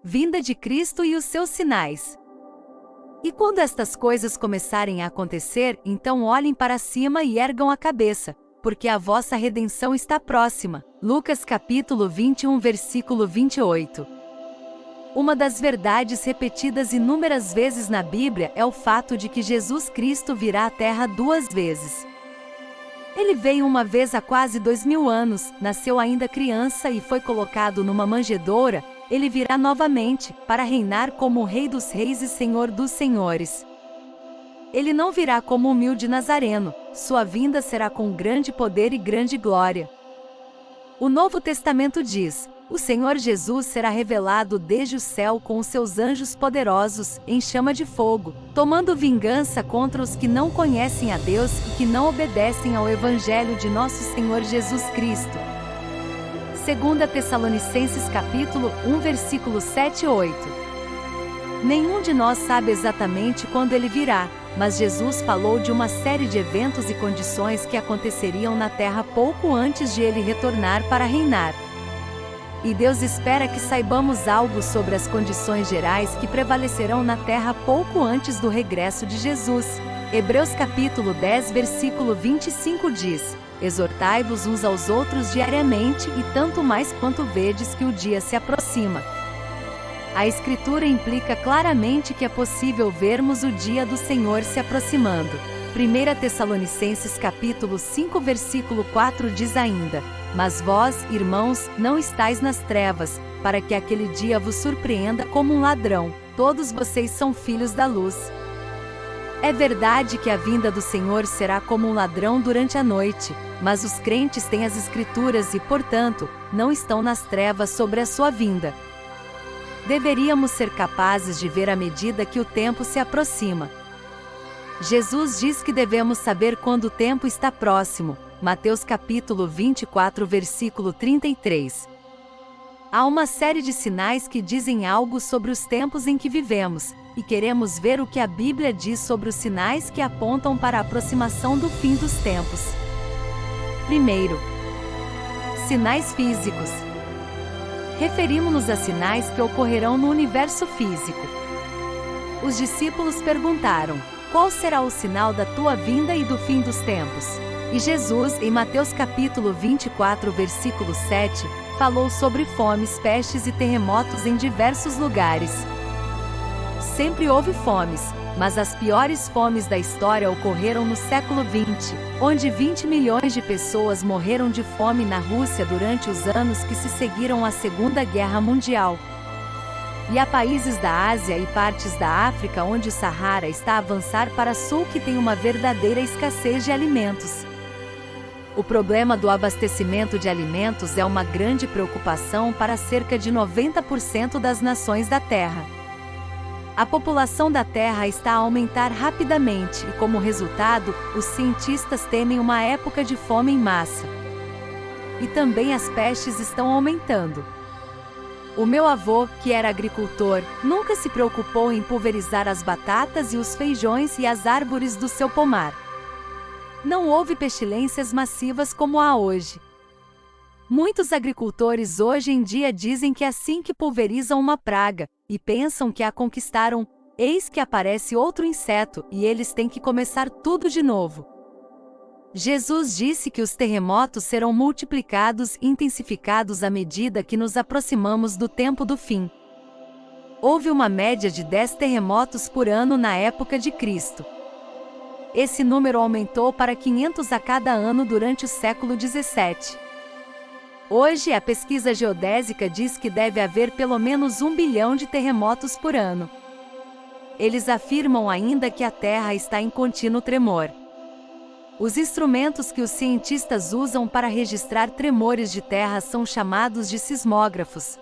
vinda de Cristo e os seus sinais. E quando estas coisas começarem a acontecer, então olhem para cima e ergam a cabeça, porque a vossa redenção está próxima. Lucas capítulo 21, versículo 28. Uma das verdades repetidas inúmeras vezes na Bíblia é o fato de que Jesus Cristo virá à Terra 2 vezes. Ele veio uma vez há quase 2000 anos, nasceu ainda criança e foi colocado numa manjedoura. Ele virá novamente, para reinar como o Rei dos Reis e Senhor dos Senhores. Ele não virá como humilde nazareno, sua vinda será com grande poder e grande glória. O Novo Testamento diz: o Senhor Jesus será revelado desde o céu com os seus anjos poderosos, em chama de fogo, tomando vingança contra os que não conhecem a Deus e que não obedecem ao Evangelho de nosso Senhor Jesus Cristo. 2 Tessalonicenses capítulo 1, versículo 7 e 8. Nenhum de nós sabe exatamente quando ele virá, mas Jesus falou de uma série de eventos e condições que aconteceriam na Terra pouco antes de ele retornar para reinar. E Deus espera que saibamos algo sobre as condições gerais que prevalecerão na Terra pouco antes do regresso de Jesus. Hebreus capítulo 10, versículo 25 diz: exortai-vos uns aos outros diariamente e tanto mais quanto vedes que o dia se aproxima. A Escritura implica claramente que é possível vermos o dia do Senhor se aproximando. 1 Tessalonicenses capítulo 5, versículo 4 diz ainda: mas vós, irmãos, não estáis nas trevas, para que aquele dia vos surpreenda como um ladrão. Todos vocês são filhos da luz. É verdade que a vinda do Senhor será como um ladrão durante a noite, mas os crentes têm as Escrituras e, portanto, não estão nas trevas sobre a sua vinda. Deveríamos ser capazes de ver à medida que o tempo se aproxima. Jesus diz que devemos saber quando o tempo está próximo. Mateus capítulo 24, versículo 33. Há uma série de sinais que dizem algo sobre os tempos em que vivemos, e queremos ver o que a Bíblia diz sobre os sinais que apontam para a aproximação do fim dos tempos. Primeiro, sinais físicos. Referimos-nos a sinais que ocorrerão no universo físico. Os discípulos perguntaram: qual será o sinal da tua vinda e do fim dos tempos? E Jesus, em Mateus capítulo 24, versículo 7, falou sobre fomes, pestes e terremotos em diversos lugares. Sempre houve fomes, mas as piores fomes da história ocorreram no século XX, onde 20 milhões de pessoas morreram de fome na Rússia durante os anos que se seguiram à Segunda Guerra Mundial. E há países da Ásia e partes da África onde o Saara está a avançar para sul que tem uma verdadeira escassez de alimentos. O problema do abastecimento de alimentos é uma grande preocupação para cerca de 90% das nações da Terra. A população da Terra está a aumentar rapidamente e, como resultado, os cientistas temem uma época de fome em massa. E também as pestes estão aumentando. O meu avô, que era agricultor, nunca se preocupou em pulverizar as batatas e os feijões e as árvores do seu pomar. Não houve pestilências massivas como há hoje. Muitos agricultores hoje em dia dizem que assim que pulverizam uma praga, e pensam que a conquistaram, eis que aparece outro inseto, e eles têm que começar tudo de novo. Jesus disse que os terremotos serão multiplicados e intensificados à medida que nos aproximamos do tempo do fim. Houve uma média de 10 terremotos por ano na época de Cristo. Esse número aumentou para 500 a cada ano durante o século XVII. Hoje, a pesquisa geodésica diz que deve haver pelo menos 1 bilhão de terremotos por ano. Eles afirmam ainda que a Terra está em contínuo tremor. Os instrumentos que os cientistas usam para registrar tremores de terra são chamados de sismógrafos.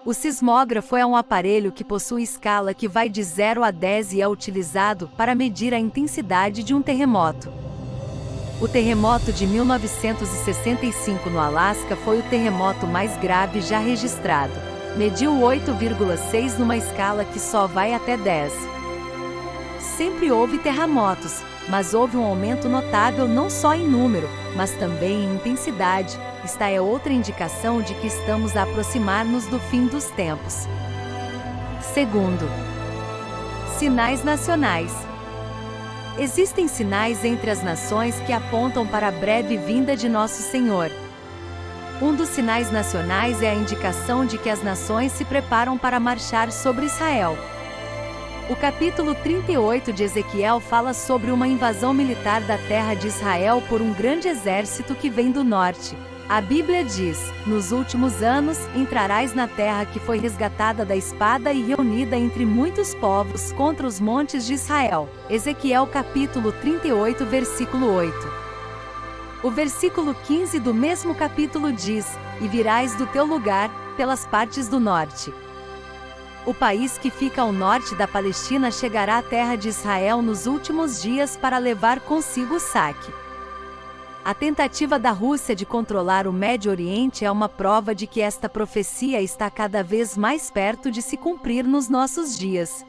O sismógrafo é um aparelho que possui escala que vai de 0 a 10 e é utilizado para medir a intensidade de um terremoto. O terremoto de 1965 no Alasca foi o terremoto mais grave já registrado. Mediu 8,6 numa escala que só vai até 10. Sempre houve terremotos, mas houve um aumento notável não só em número, mas também em intensidade, esta é outra indicação de que estamos a aproximar-nos do fim dos tempos. Segundo, sinais nacionais. Existem sinais entre as nações que apontam para a breve vinda de nosso Senhor. Um dos sinais nacionais é a indicação de que as nações se preparam para marchar sobre Israel. O capítulo 38 de Ezequiel fala sobre uma invasão militar da terra de Israel por um grande exército que vem do norte. A Bíblia diz: nos últimos anos, entrarás na terra que foi resgatada da espada e reunida entre muitos povos contra os montes de Israel. Ezequiel capítulo 38, versículo 8. O versículo 15 do mesmo capítulo diz: e virás do teu lugar, pelas partes do norte. O país que fica ao norte da Palestina chegará à terra de Israel nos últimos dias para levar consigo o saque. A tentativa da Rússia de controlar o Médio Oriente é uma prova de que esta profecia está cada vez mais perto de se cumprir nos nossos dias.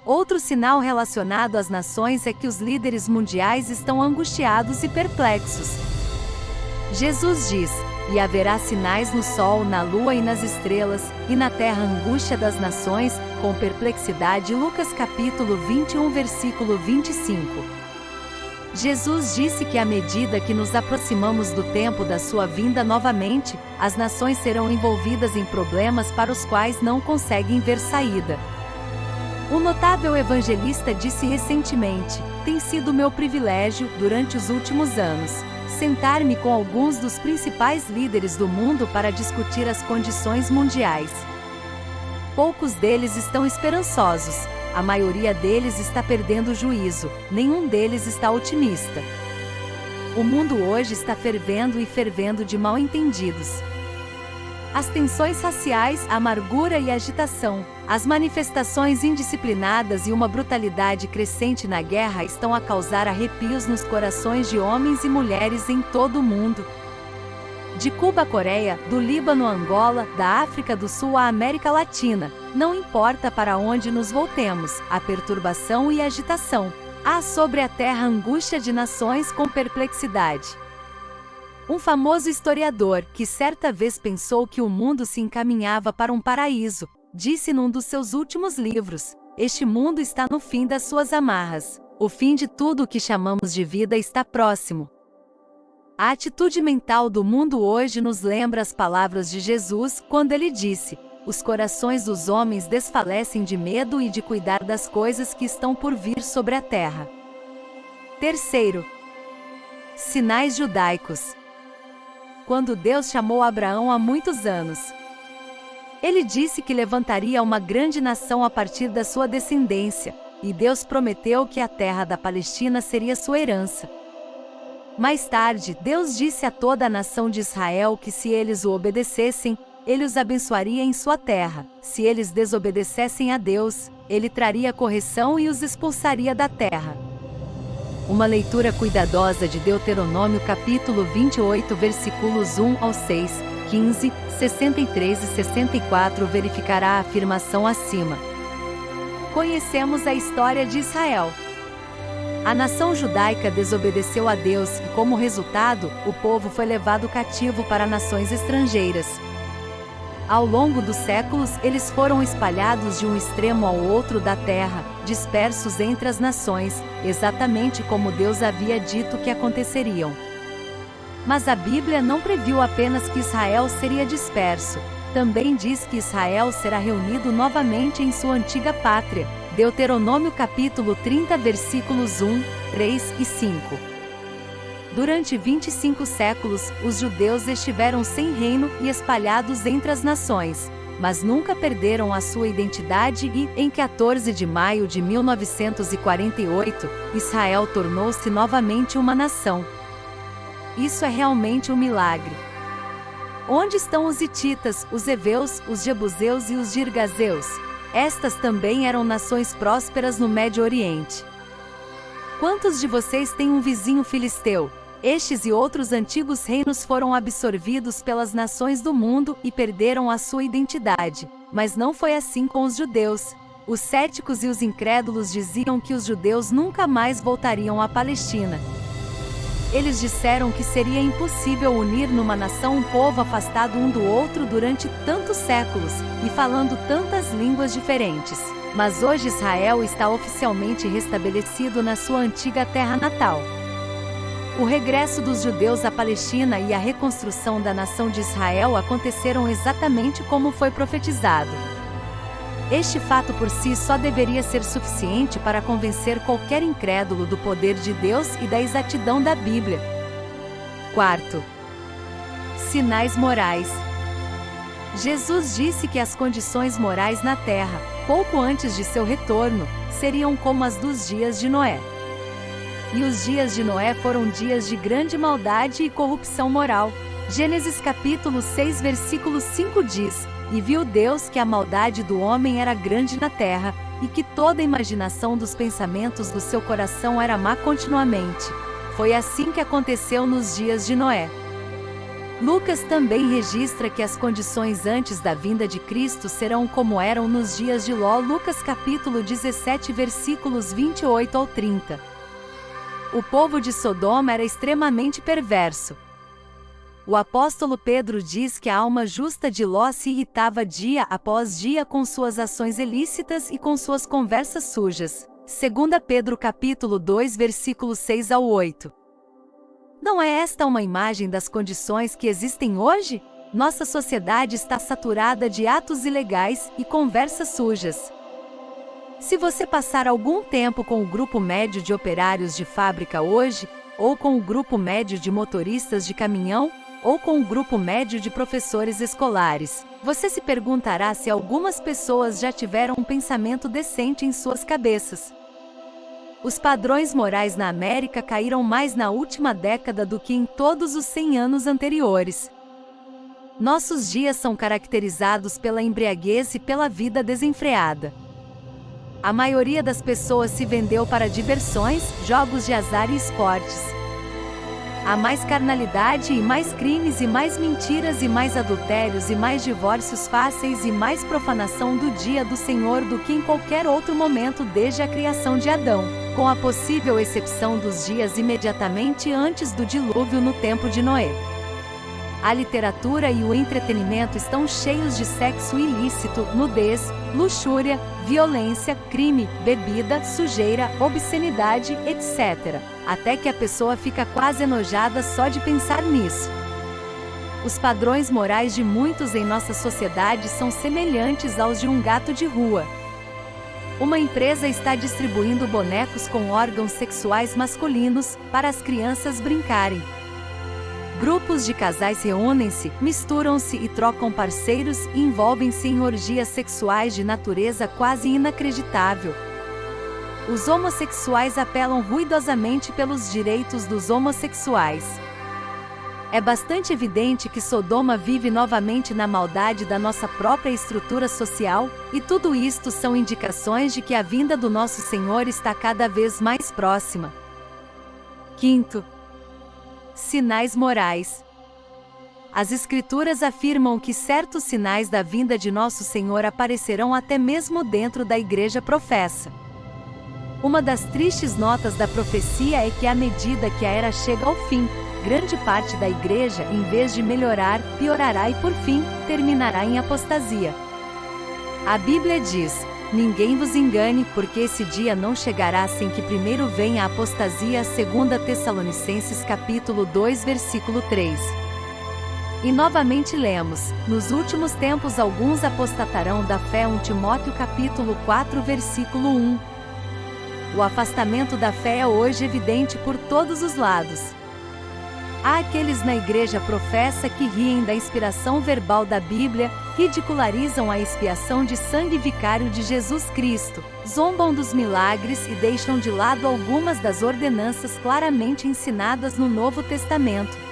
Outro sinal relacionado às nações é que os líderes mundiais estão angustiados e perplexos. Jesus diz: e haverá sinais no sol, na lua e nas estrelas, e na terra angústia das nações, com perplexidade. Lucas capítulo 21, versículo 25. Jesus disse que à medida que nos aproximamos do tempo da sua vinda novamente, as nações serão envolvidas em problemas para os quais não conseguem ver saída. Um notável evangelista disse recentemente: tem sido meu privilégio, durante os últimos anos, sentar-me com alguns dos principais líderes do mundo para discutir as condições mundiais. Poucos deles estão esperançosos. A maioria deles está perdendo o juízo, nenhum deles está otimista. O mundo hoje está fervendo e fervendo de mal-entendidos. As tensões raciais, a amargura e a agitação, as manifestações indisciplinadas e uma brutalidade crescente na guerra estão a causar arrepios nos corações de homens e mulheres em todo o mundo. De Cuba à Coreia, do Líbano à Angola, da África do Sul à América Latina, não importa para onde nos voltemos, há perturbação e agitação. Há sobre a terra angústia de nações com perplexidade. Um famoso historiador, que certa vez pensou que o mundo se encaminhava para um paraíso, disse num dos seus últimos livros: este mundo está no fim das suas amarras. O fim de tudo o que chamamos de vida está próximo. A atitude mental do mundo hoje nos lembra as palavras de Jesus, quando ele disse: os corações dos homens desfalecem de medo e de cuidar das coisas que estão por vir sobre a terra. Terceiro, sinais judaicos. Quando Deus chamou Abraão há muitos anos, ele disse que levantaria uma grande nação a partir da sua descendência, e Deus prometeu que a terra da Palestina seria sua herança. Mais tarde, Deus disse a toda a nação de Israel que se eles o obedecessem, ele os abençoaria em sua terra. Se eles desobedecessem a Deus, ele traria correção e os expulsaria da terra. Uma leitura cuidadosa de Deuteronômio capítulo 28, versículos 1 ao 6, 15, 63 e 64 verificará a afirmação acima. Conhecemos a história de Israel. A nação judaica desobedeceu a Deus e, como resultado, o povo foi levado cativo para nações estrangeiras. Ao longo dos séculos, eles foram espalhados de um extremo ao outro da terra, dispersos entre as nações, exatamente como Deus havia dito que aconteceriam. Mas a Bíblia não previu apenas que Israel seria disperso, também diz que Israel será reunido novamente em sua antiga pátria. Deuteronômio capítulo 30, versículos 1, 3 e 5. Durante 25 séculos, os judeus estiveram sem reino e espalhados entre as nações, mas nunca perderam a sua identidade e, em 14 de maio de 1948, Israel tornou-se novamente uma nação. Isso é realmente um milagre. Onde estão os hititas, os heveus, os jebuseus e os girgazeus? Estas também eram nações prósperas no Médio Oriente. Quantos de vocês têm um vizinho filisteu? Estes e outros antigos reinos foram absorvidos pelas nações do mundo e perderam a sua identidade. Mas não foi assim com os judeus. Os céticos e os incrédulos diziam que os judeus nunca mais voltariam à Palestina. Eles disseram que seria impossível unir numa nação um povo afastado um do outro durante tantos séculos, e falando tantas línguas diferentes. Mas hoje Israel está oficialmente restabelecido na sua antiga terra natal. O regresso dos judeus à Palestina e a reconstrução da nação de Israel aconteceram exatamente como foi profetizado. Este fato por si só deveria ser suficiente para convencer qualquer incrédulo do poder de Deus e da exatidão da Bíblia. Quarto, sinais morais. Jesus disse que as condições morais na terra, pouco antes de seu retorno, seriam como as dos dias de Noé. E os dias de Noé foram dias de grande maldade e corrupção moral. Gênesis capítulo 6 versículo 5 diz: "E viu Deus que a maldade do homem era grande na terra, e que toda a imaginação dos pensamentos do seu coração era má continuamente." Foi assim que aconteceu nos dias de Noé. Lucas também registra que as condições antes da vinda de Cristo serão como eram nos dias de Ló. Lucas capítulo 17 versículos 28 ao 30. O povo de Sodoma era extremamente perverso. O apóstolo Pedro diz que a alma justa de Ló se irritava dia após dia com suas ações ilícitas e com suas conversas sujas. 2 Pedro capítulo 2 versículos 6 ao 8. Não é esta uma imagem das condições que existem hoje? Nossa sociedade está saturada de atos ilegais e conversas sujas. Se você passar algum tempo com o grupo médio de operários de fábrica hoje, ou com o grupo médio de motoristas de caminhão, ou com o grupo médio de professores escolares, você se perguntará se algumas pessoas já tiveram um pensamento decente em suas cabeças. Os padrões morais na América caíram mais na última década do que em todos os 100 anos anteriores. Nossos dias são caracterizados pela embriaguez e pela vida desenfreada. A maioria das pessoas se vendeu para diversões, jogos de azar e esportes. Há mais carnalidade e mais crimes e mais mentiras e mais adultérios e mais divórcios fáceis e mais profanação do dia do Senhor do que em qualquer outro momento desde a criação de Adão, com a possível exceção dos dias imediatamente antes do dilúvio no tempo de Noé. A literatura e o entretenimento estão cheios de sexo ilícito, nudez, luxúria, violência, crime, bebida, sujeira, obscenidade, etc. Até que a pessoa fica quase enojada só de pensar nisso. Os padrões morais de muitos em nossa sociedade são semelhantes aos de um gato de rua. Uma empresa está distribuindo bonecos com órgãos sexuais masculinos para as crianças brincarem. Grupos de casais reúnem-se, misturam-se e trocam parceiros e envolvem-se em orgias sexuais de natureza quase inacreditável. Os homossexuais apelam ruidosamente pelos direitos dos homossexuais. É bastante evidente que Sodoma vive novamente na maldade da nossa própria estrutura social, e tudo isto são indicações de que a vinda do nosso Senhor está cada vez mais próxima. Quinto, sinais morais. As Escrituras afirmam que certos sinais da vinda de nosso Senhor aparecerão até mesmo dentro da igreja professa. Uma das tristes notas da profecia é que à medida que a era chega ao fim, grande parte da igreja, em vez de melhorar, piorará e por fim, terminará em apostasia. A Bíblia diz: "Ninguém vos engane, porque esse dia não chegará sem que primeiro venha a apostasia." 2 Tessalonicenses capítulo 2 versículo 3. E novamente lemos: "Nos últimos tempos alguns apostatarão da fé." 1 Timóteo capítulo 4 versículo 1. O afastamento da fé é hoje evidente por todos os lados. Há aqueles na igreja professa que riem da inspiração verbal da Bíblia, ridicularizam a expiação de sangue vicário de Jesus Cristo, zombam dos milagres e deixam de lado algumas das ordenanças claramente ensinadas no Novo Testamento.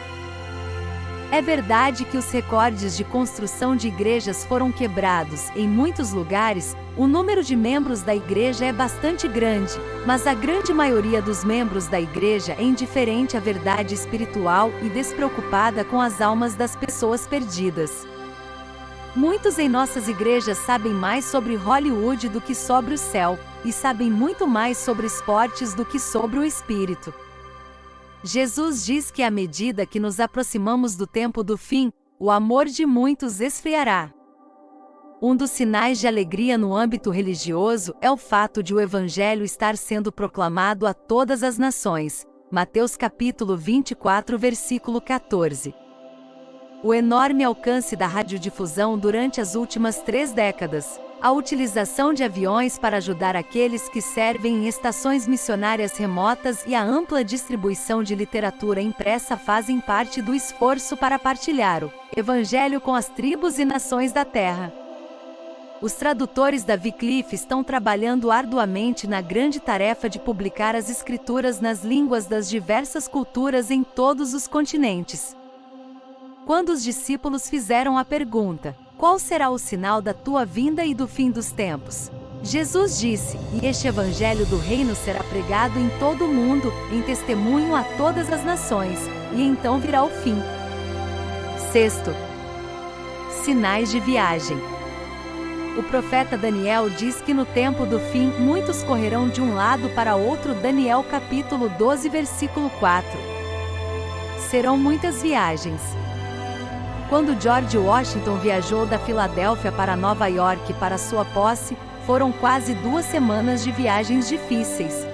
É verdade que os recordes de construção de igrejas foram quebrados. Em muitos lugares, o número de membros da igreja é bastante grande, mas a grande maioria dos membros da igreja é indiferente à verdade espiritual e despreocupada com as almas das pessoas perdidas. Muitos em nossas igrejas sabem mais sobre Hollywood do que sobre o céu, e sabem muito mais sobre esportes do que sobre o espírito. Jesus diz que à medida que nos aproximamos do tempo do fim, o amor de muitos esfriará. Um dos sinais de alegria no âmbito religioso é o fato de o Evangelho estar sendo proclamado a todas as nações. Mateus capítulo 24, versículo 14. O enorme alcance da radiodifusão durante as últimas 3 décadas, a utilização de aviões para ajudar aqueles que servem em estações missionárias remotas e a ampla distribuição de literatura impressa fazem parte do esforço para partilhar o Evangelho com as tribos e nações da Terra. Os tradutores da Wycliffe estão trabalhando arduamente na grande tarefa de publicar as Escrituras nas línguas das diversas culturas em todos os continentes. Quando os discípulos fizeram a pergunta: qual será o sinal da tua vinda e do fim dos tempos? Jesus disse: e este evangelho do reino será pregado em todo o mundo, em testemunho a todas as nações, e então virá o fim. Sexto, sinais de viagem. O profeta Daniel diz que no tempo do fim muitos correrão de um lado para outro. Daniel capítulo 12, versículo 4. Serão muitas viagens. Quando George Washington viajou da Filadélfia para Nova York para sua posse, foram quase 2 semanas de viagens difíceis.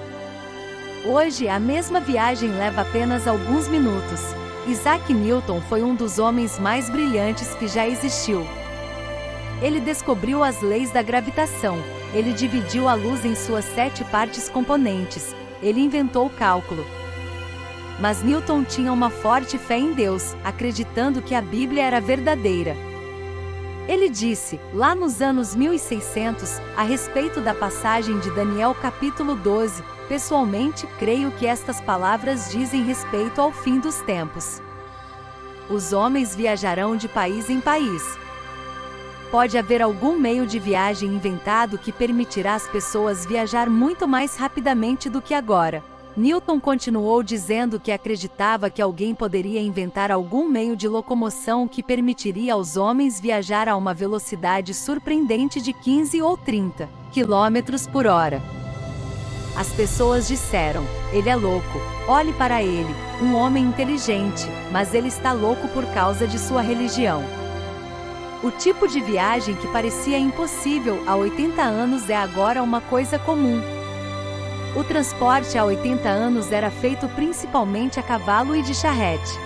Hoje, a mesma viagem leva apenas alguns minutos. Isaac Newton foi um dos homens mais brilhantes que já existiu. Ele descobriu as leis da gravitação, ele dividiu a luz em suas 7 partes componentes, ele inventou o cálculo. Mas Newton tinha uma forte fé em Deus, acreditando que a Bíblia era verdadeira. Ele disse, lá nos anos 1600, a respeito da passagem de Daniel capítulo 12, pessoalmente, creio que estas palavras dizem respeito ao fim dos tempos. Os homens viajarão de país em país. Pode haver algum meio de viagem inventado que permitirá às pessoas viajar muito mais rapidamente do que agora. Newton continuou dizendo que acreditava que alguém poderia inventar algum meio de locomoção que permitiria aos homens viajar a uma velocidade surpreendente de 15 ou 30 quilômetros por hora. As pessoas disseram, ele é louco, olhe para ele, um homem inteligente, mas ele está louco por causa de sua religião. O tipo de viagem que parecia impossível há 80 anos é agora uma coisa comum. O transporte há 80 anos era feito principalmente a cavalo e de charrete.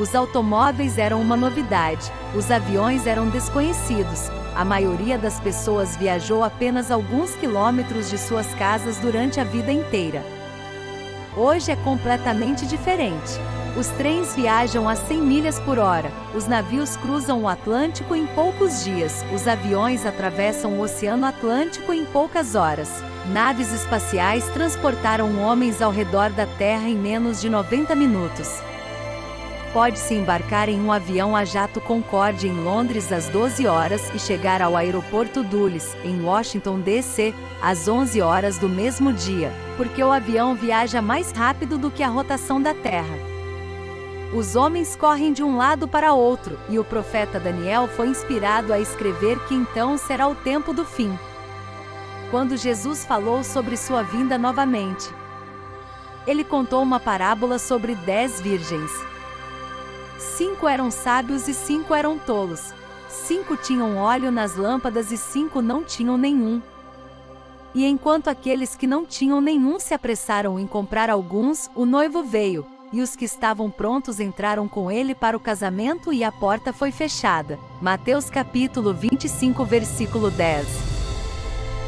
Os automóveis eram uma novidade, os aviões eram desconhecidos, a maioria das pessoas viajou apenas alguns quilômetros de suas casas durante a vida inteira. Hoje é completamente diferente. Os trens viajam a 100 milhas por hora, os navios cruzam o Atlântico em poucos dias, os aviões atravessam o Oceano Atlântico em poucas horas. Naves espaciais transportaram homens ao redor da Terra em menos de 90 minutos. Pode-se embarcar em um avião a jato Concorde em Londres às 12 horas e chegar ao aeroporto Dulles, em Washington, D.C., às 11 horas do mesmo dia, porque o avião viaja mais rápido do que a rotação da Terra. Os homens correm de um lado para outro, e o profeta Daniel foi inspirado a escrever que então será o tempo do fim. Quando Jesus falou sobre sua vinda novamente, ele contou uma parábola sobre 10 virgens. 5 eram sábios e 5 eram tolos. 5 tinham óleo nas lâmpadas e 5 não tinham nenhum. E enquanto aqueles que não tinham nenhum se apressaram em comprar alguns, o noivo veio, e os que estavam prontos entraram com ele para o casamento e a porta foi fechada. Mateus capítulo 25, versículo 10.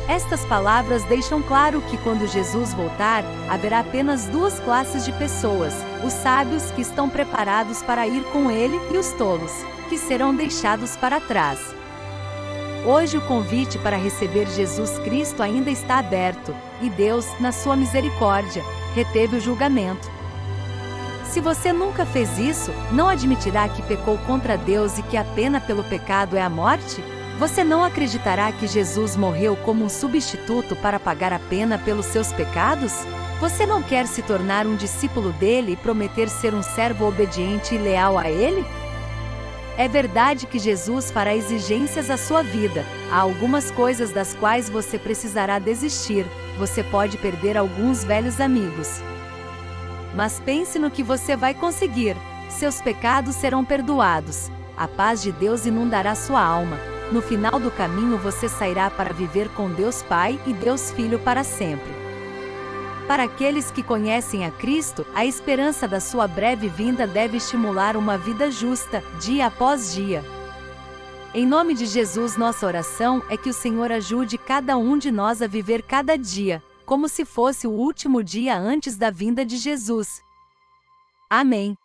Estas palavras deixam claro que quando Jesus voltar, haverá apenas 2 classes de pessoas, os sábios que estão preparados para ir com ele e os tolos, que serão deixados para trás. Hoje o convite para receber Jesus Cristo ainda está aberto, e Deus, na sua misericórdia, reteve o julgamento. Se você nunca fez isso, não admitirá que pecou contra Deus e que a pena pelo pecado é a morte? Você não acreditará que Jesus morreu como um substituto para pagar a pena pelos seus pecados? Você não quer se tornar um discípulo dele e prometer ser um servo obediente e leal a ele? É verdade que Jesus fará exigências à sua vida. Há algumas coisas das quais você precisará desistir. Você pode perder alguns velhos amigos. Mas pense no que você vai conseguir. Seus pecados serão perdoados. A paz de Deus inundará sua alma. No final do caminho você sairá para viver com Deus Pai e Deus Filho para sempre. Para aqueles que conhecem a Cristo, a esperança da sua breve vinda deve estimular uma vida justa, dia após dia. Em nome de Jesus, nossa oração é que o Senhor ajude cada um de nós a viver cada dia, como se fosse o último dia antes da vinda de Jesus. Amém.